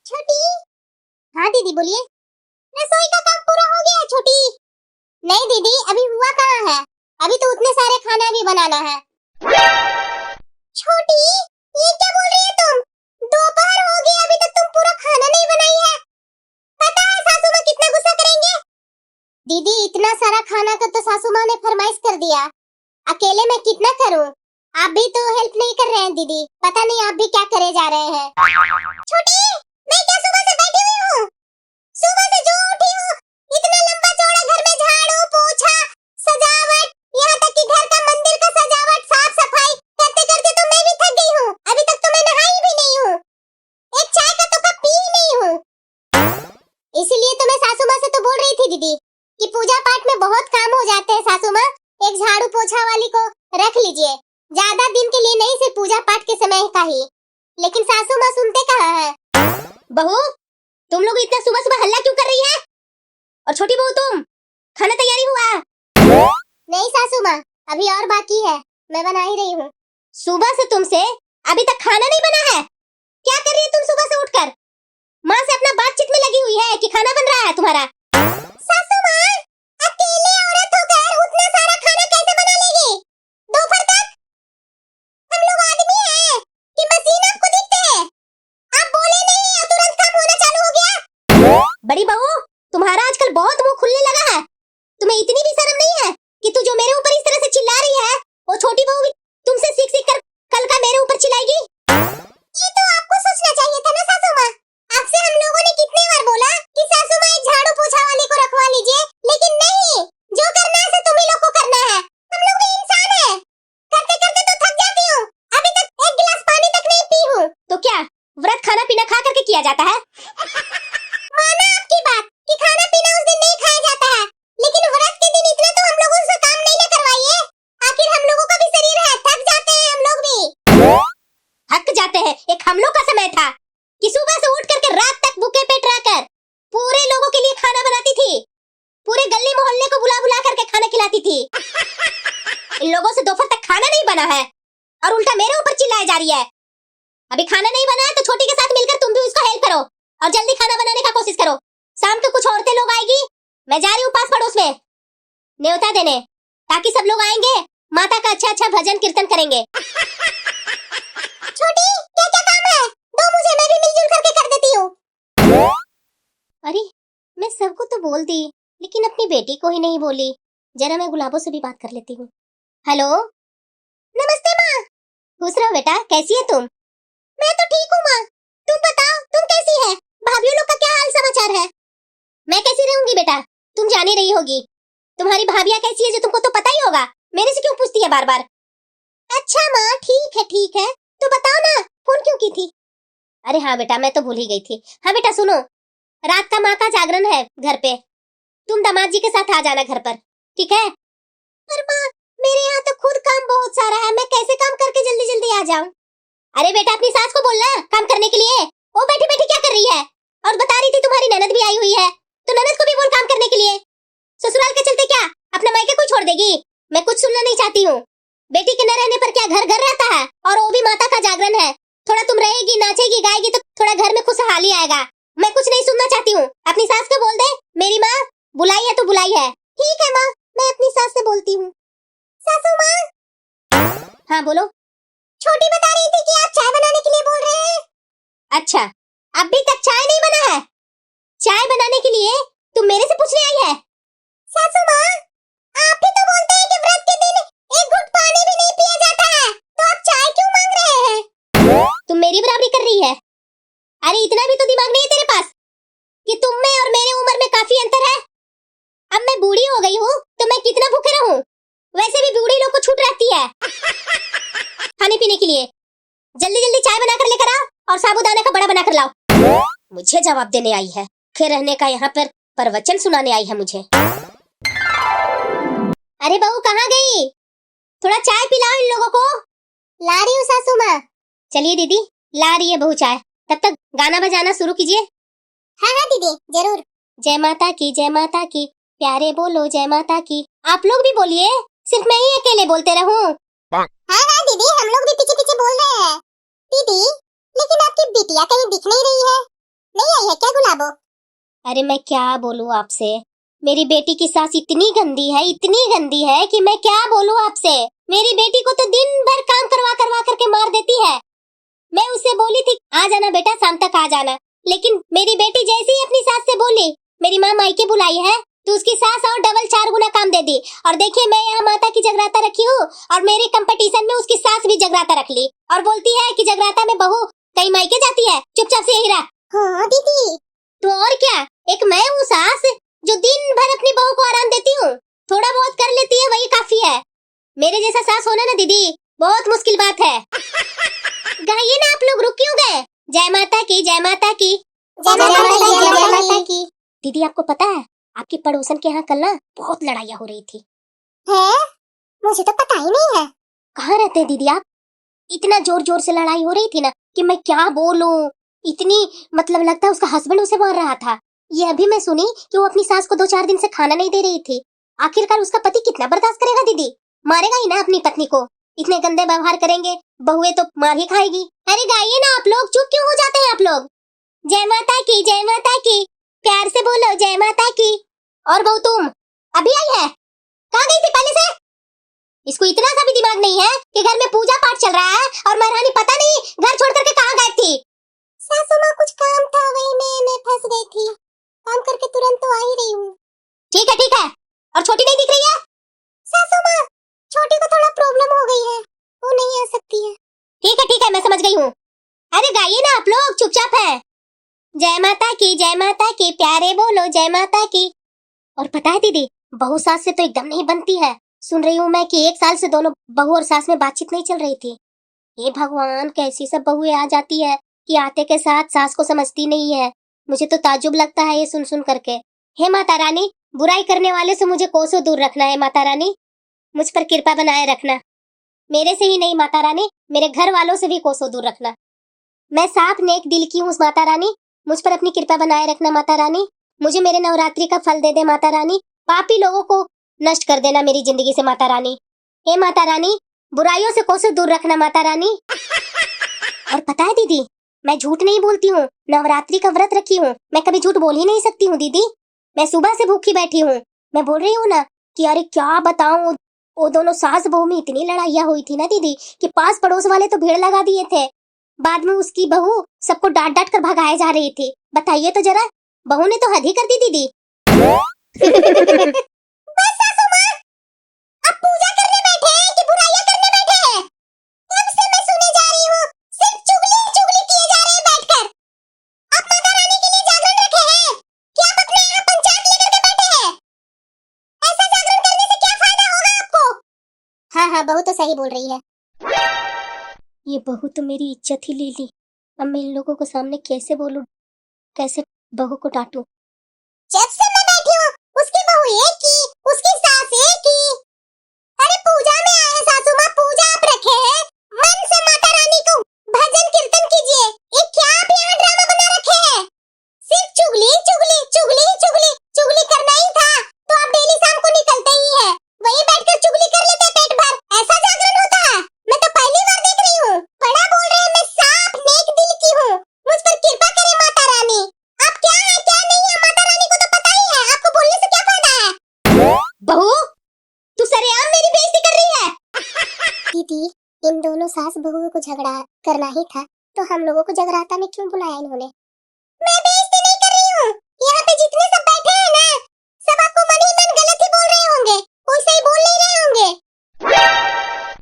छोटी। हाँ दीदी बोलिए। रसोई का काम पूरा हो गया छोटी? नहीं दीदी अभी हुआ कहाँ है, अभी तो उतने सारे खाना भी बनाना है। छोटी ये क्या बोल रही है तुम? दोपहर हो गया अभी तक तुम पूरा खाना नहीं बनाई है। पता है सासू माँ कितना गुस्सा करेंगे। दीदी इतना सारा खाना का तो सासू माँ ने फरमाइश कर दिया, अकेले मैं कितना करूँ? आप भी तो हेल्प नहीं कर रहे हैं दीदी, पता नहीं आप भी क्या करे जा रहे हैं। छोटी मैं क्या सुबह से बैठी हुई हूँ, सुबह से जो उठी हूँ इतना लंबा चौड़ा घर में झाड़ू पोछा सजावट, यहाँ तक कि घर का मंदिर का सजावट साफ सफाई करते करते तो मैं भी थक गई हूँ। अभी तक तो मैं नहाई भी नहीं हूँ, एक चाय का तो कप पी ही नहीं हूँ। इसीलिए तो मैं सासू माँ से तो बोल रही थी दीदी कि पूजा पाठ में बहुत काम हो जाते हैं सासू माँ, एक झाड़ू पोछा वाली को रख लीजिए, ज्यादा दिन के लिए नहीं, सिर्फ पूजा पाठ के समय का ही। लेकिन सासू माँ सुनते कहाँ है। बहू तुम लोग इतना सुबह सुबह हल्ला क्यों कर रही है? और छोटी बहू तुम, खाना तैयारी हुआ? नहीं सासू माँ अभी और बाकी है, मैं बना ही रही हूँ। सुबह से तुमसे अभी तक खाना नहीं बना है? क्या कर रही है तुम सुबह से उठकर? माँ से अपना बातचीत में लगी हुई है कि खाना बन रहा है तुम्हारा? सासू माँ अकेले औरत होकर उतना सारा खाना कैसे बना लेगी दोपहर तक? हम लोग आदमी हैं कि मशीन आपको दिखते हैं? आप बोले नहीं और तुरंत काम होना चालू हो गया। बड़ी बहू तुम्हारा आजकल बहुत मुंह खुलने लगा है, तुम्हें इतनी भी शर्म नहीं है कि तू जो मेरे ऊपर इस तरह से चिल्ला रही है वो छोटी बहू भी तुमसे सीख सीख कर कल का मेरे ऊपर चिल्लाएगी? ये तो आपको सोचना चाहिए था ना सासू माँ, आपसे हम लोगों ने कितने बार बोला कि सासू माँ एक झाड़ू पोछा वाली को रखवा लीजिए, लेकिन नहीं, जो करना है तुम ही लोग को करना है। हम लोग भी इंसान हैं, करते करते तो थक जाती हूँ, अभी तक एक गिलास पानी तक नहीं पी हूँ। तो क्या व्रत खाना पीना खा करके किया जाता है? माना आपकी बात कि खाना पीना उस दिन नहीं खाया जाता है, लेकिन व्रत के दिन इतना तो हम लोगों से काम नहीं ना करवाइए, आखिर हम लोगों का भी शरीर है, थक जाते हैं हम लोग भी। थक जाते हैं, एक हम लोग का समय था कि सुबह से उठ करके रात तक भूखे पेट रहकर पूरे लोगों के लिए खाना बनाती थी, पूरे गली मोहल्ले को बुला बुला करके खाना खिलाती थी। इन लोगों से दोपहर तक खाना नहीं बना है और उल्टा मेरे ऊपर चिल्लाए जा रही है। अभी खाना नहीं बना है तो छोटी के साथ मिलकर तुम भी उसको हेल्प करो और जल्दी खाना बनाने का कोशिश करो। शाम को कुछ औरतें लोग आएगी, मैं जा रही हूँ पास पड़ोस में न्योता देने, ताकि सब लोग आएंगे, माता का अच्छा अच्छा भजन कीर्तन करेंगे। छोटी क्या क्या काम है दो मुझे, मैं भी मिलजुल करके कर देती हूँ। अरे मैं सबको तो बोल दी लेकिन अपनी बेटी को ही नहीं बोली, जरा मैं गुलाबों से भी बात कर लेती हूँ। हेलो नमस्ते माँ। खुश रहो बेटा, कैसी है तुम? मैं तो ठीक हूँ माँ, तुम बताओ तुम कैसी है? भाभीयों लोग का क्या हाल समाचार है? मैं कैसी रहूंगी बेटा, तुम जान ही रही होगी, तुम्हारी भाभियाँ कैसी है जो तुमको तो पता ही होगा, मेरे से क्यों पूछती है बार बार? अच्छा माँ ठीक है, तो बताओ ना फोन क्यों की थी? अरे हाँ बेटा मैं तो भूल ही गई थी। हाँ बेटा सुनो, रात का माँ का जागरण है घर पे, तुम दामाद जी के साथ आ जाना घर पर, ठीक है? पर माँ मेरे यहाँ तो खुद काम बहुत सारा है, मैं कैसे काम करके जल्दी जल्दी आ जाऊँ? अरे बेटा अपनी सास को बोलना काम करने के लिए, वो बैठी बैठी क्या कर रही है? और बता रही थी तुम्हारी ननद भी आई हुई है, तो ननद को भी बोल काम करने के लिए। ससुराल के चलते क्या अपना मायके को छोड़ देगी? मैं कुछ सुनना नहीं चाहती हूँ, बेटी के न रहने पर क्या घर घर रहता है, और वो भी माता का जागरण है, थोड़ा तुम रहेगी नाचेगी गाएगी तो थोड़ा घर में खुशहाली आएगा। मैं कुछ नहीं सुनना चाहती हूँ, अपनी सास को बोल दे मेरी माँ बुलाई है तो बुलाई है। ठीक है माँ, मैं अपनी सास से बोलती हूँ। सासू माँ। हाँ बोलो। छोटी बता रही थी कि आप चाय बनाने के लिए बोल रहे हैं। अच्छा अभी तक चाय नहीं बना है? चाय बनाने के लिए तुम मेरे से पूछने आई है? सासू माँ आप ही तो बोलते हैं कि व्रत के दिन एक घुट पानी भी नहीं पिया जाता है, तो आप चाय क्यों मांग रहे हैं? तुम मेरी बराबरी कर रही है? अरे इतना भी तो दिमाग नहीं है तेरे पास कि तुम में और मेरे उम्र में काफी अंतर है। अब मैं बूढ़ी हो गई हूँ तो मैं कितना भूखे रहूं, वैसे भी बूढ़ी लोग को छूट रहती है खाने पीने के लिए। जल्दी जल्दी चाय बनाकर लेकर आओ और साबूदाना का बड़ा बनाकर लाओ। मुझे जवाब देने आई है, फिर रहने का यहाँ पर प्रवचन सुनाने आई है मुझे। अरे बहू कहाँ गई? थोड़ा चाय पिलाओ इन लोगों को। ला रही हूँ सासू माँ। चलिए दीदी ला रही है बहू चाय, तब तक गाना बजाना शुरू कीजिए। हाँ हाँ दीदी जरूर। जय माता की प्यारे बोलो जय माता की। आप लोग भी बोलिए, सिर्फ मैं ही अकेले बोलते रहूं? हाँ हाँ दीदी हम लोग भी पीछे पीछे बोल रहे हैं। दीदी लेकिन आपकी बिटिया कहीं दिख नहीं रही है, नहीं आई है क्या गुलाबो? अरे मैं क्या बोलूं आपसे, मेरी बेटी की सास इतनी गंदी है कि मैं क्या बोलूं आपसे। मेरी बेटी को तो दिन भर काम करवा करवा करके मार देती है। मैं उसे बोली थी आ जाना बेटा, शाम तक आ जाना, लेकिन मेरी बेटी जैसे ही अपनी सास से बोली मेरी माँ मायके बुलाई है तो उसकी सास और डबल 4 गुना काम दे दी। और देखिए मैं यहाँ माता की जगराता रखी हूँ और मेरे कंपटीशन में उसकी सास भी जगराता रख ली और बोलती है कि जगराता में बहू कहीं मायके जाती है, चुपचाप से यही रह। हाँ दीदी। तो और क्या, एक मैं हूँ सास जो दिन भर अपनी बहू को आराम देती हूँ, थोड़ा बहुत कर लेती है वही काफी है। मेरे जैसा सास होना ना दीदी बहुत मुश्किल बात है। गाइए ना आप लोग, रुक क्यों गए? जय माता की, जय माता की, जय माता की। दीदी आपको पता है आपकी पड़ोसन के यहाँ कल ना बहुत लड़ाइयाँ हो रही थी। है? मुझे तो पता ही नहीं है। कहाँ रहते हैं दीदी आप? इतना जोर जोर से लड़ाई हो रही थी ना कि मैं क्या बोलूं, इतनी मतलब लगता है उसका हस्बैंड उसे मार रहा था। ये अभी मैं सुनी कि वो अपनी सास को 2-4 दिन से खाना नहीं दे रही थी। आखिरकार उसका पति कितना बर्दाश्त करेगा दीदी? मारेगा ही ना अपनी पत्नी को, इतने गंदे व्यवहार करेंगे बहुए तो मार ही खाएगी। अरे गाइए ना आप लोग, चुप क्यों हो जाते हैं आप लोग? जय माता की, जय माता की, प्यार से बोलो जय माता की। और बहू तुम अभी आई है, कहाँ गई थी पहले से? इसको इतना सा भी दिमाग नहीं है कि घर में पूजा पाठ चल रहा है और महारानी पता नहीं घर छोड़ करके कहाँ गायब थी। सासू माँ कुछ काम था वही मैं फंस गई थी, काम करके तुरंत तो आ ही रही हूँ। ठीक है, और छोटी नहीं दिख रही है? सासू माँ छोटी को थोड़ा प्रॉब्लम हो गई है, वो नहीं आ सकती है। ठीक है मैं समझ गई हूँ। अरे गाइए ना आप लोग, चुपचाप है। जय माता की, प्यारे बोलो जय माता की। और पता है दीदी बहू सास से तो एकदम नहीं बनती है। सुन रही हूँ मैं कि 1 साल से दोनों बहू और सास में बातचीत नहीं चल रही थी। हे भगवान, कैसी सब बहुएं आ जाती है कि आते के साथ सास को समझती नहीं है। मुझे तो ताज्जुब लगता है ये सुन सुन करके। हे माता रानी, बुराई करने वाले से मुझे कोसों दूर रखना है माता रानी, मुझ पर कृपा बनाए रखना। मेरे से ही नहीं माता रानी, मेरे घर वालों से भी कोसों दूर रखना। मैं साफ नेक दिल की हूँ माता रानी, मुझ पर अपनी कृपा बनाए रखना माता रानी। मुझे मेरे नवरात्रि का फल दे दे माता रानी, पापी लोगों को नष्ट कर देना मेरी जिंदगी से माता रानी। हे माता रानी, बुराइयों से कोसों दूर रखना माता रानी। और पता है दीदी मैं झूठ नहीं बोलती हूँ, नवरात्रि का व्रत रखी हूँ, मैं कभी झूठ बोल ही नहीं सकती हूँ दीदी। मैं सुबह से भूखी बैठी हूँ। मैं बोल रही हूँ ना कि अरे क्या बताऊँ, वो दोनों सास बहू में इतनी लड़ाइयाँ हुई थी ना दीदी कि पास पड़ोस वाले तो भीड़ लगा दिए थे। बाद में उसकी बहू सबको डांट डांट कर भगाए जा रही थी। बताइए तो जरा, बहू ने तो हद ही कर दी दीदी। बस सासू माँ, अब पूजा करने बैठे हैं कि बुराइयां करने बैठे हैं? कब से मैं सुने जा रही हूँ, सिर्फ चुगली चुगली किए जा रहे हैं बैठकर। आप माता रानी के लिए जागरण रखे हैं कि आप अपने यहाँ पंचांग लेकर के बैठे हैं? ऐसा जागरण करने से क्या फायदा होगा आपको? हाँ बहू तो सही बोल रही है। ये बहू तो मेरी इज्जत ही ले ली। अब मैं इन लोगों को सामने कैसे बोलूं, कैसे बहू को डांटूं? जब से मैं बैठी हूँ उसकी बहू एक ही, उसकी सास एक ही। अरे पूजा में आए सासू माँ, पूजा आप रखे हैं, मन से माता रानी को भजन कीर्तन कीजिए। ये क्या आप यहाँ ड्रामा बना रखे हैं? सिर्फ चुगली चुगली चुगली चुगली चुगली करना ही था तो आप डेली शाम को निकलते ही है, वही बैठकर चुगली कर लेते हैं पेट भर। ऐसा जागरण होता है? मैं तो पहली बार देख रही हूँ। बड़ा बोल रहे हैं, मैं साफ नेक दिल की हूँ, मुझ पर कृपा करे माता रानी। आप क्या है क्या नहीं है माता रानी को तो पता ही है, आपको बोलने से क्या फायदा है? बहू तू सरेआम मेरी बेइज्जती कर रही है। दीदी इन दोनों सास बहुओं को झगड़ा करना ही था तो हम लोगों को जगराता में क्यों बुलाया इन्होंने? मैं